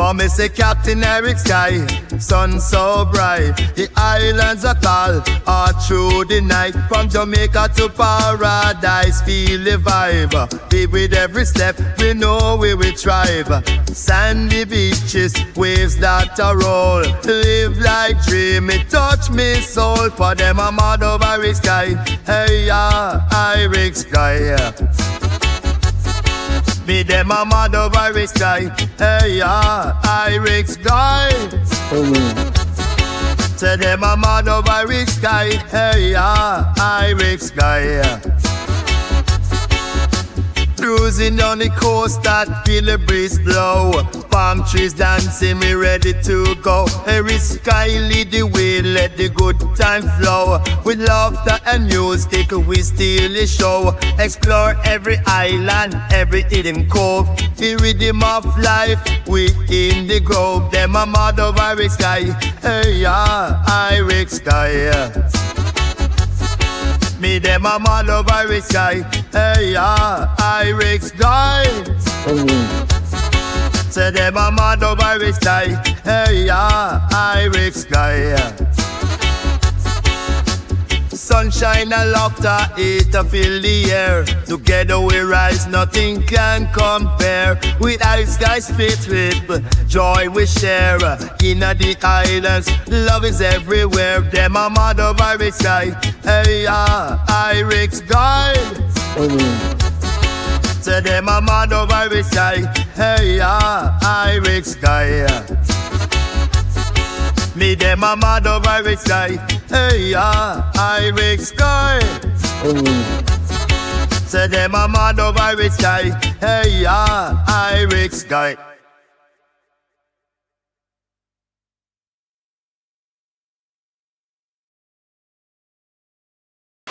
Oh, me say Captain IrixGuy's, sun so bright. The islands are called all through the night. From Jamaica to paradise, feel the vibe. Be with every step, we know we will thrive. Sandy beaches, waves that are roll. Live like dream, it touch me soul. For them I'm mad over IrixGuys. Hey yeah, IrixGuys. Me them a mad over IrixGuys. Hey yeah, IrixGuys. Say them a mad over IrixGuys. Hey yeah, IrixGuys. Cruising down the coast, that feel the breeze blow. Palm trees dancing, me ready to go. IrixGuys lead the way, let the good time flow. With laughter and music, we steal the show. Explore every island, every hidden cove. The rhythm of life, we in the grove. Them a mad over IrixGuys. Hey yeah, IrixGuys. Me them a mad over IrixGuys. Hey yeah, IrixGuys. Say them a mad over IrixGuys. Hey yeah, IrixGuys. Sunshine and laughter, it a fill the air. Together we rise, nothing can compare. With IrixGuys fit with joy we share. In the islands, love is everywhere. Them a mad over IrixGuys. Hey yeah, IrixGuys. Say them a mad over IrixGuys. Hey yeah, IrixGuys. Me them a mad over IrixGuys. Hey yeah, IrixGuys. Say them a mad over IrixGuys. Hey yeah, IrixGuys.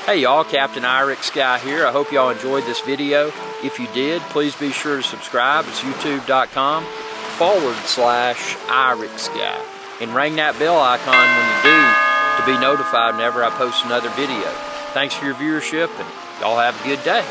Hey y'all, Captain IrixGuy here. I hope y'all enjoyed this video. If you did, please be sure to subscribe. It's youtube.com/IrixGuy. And ring that bell icon when you do to be notified whenever I post another video. Thanks for your viewership, and y'all have a good day.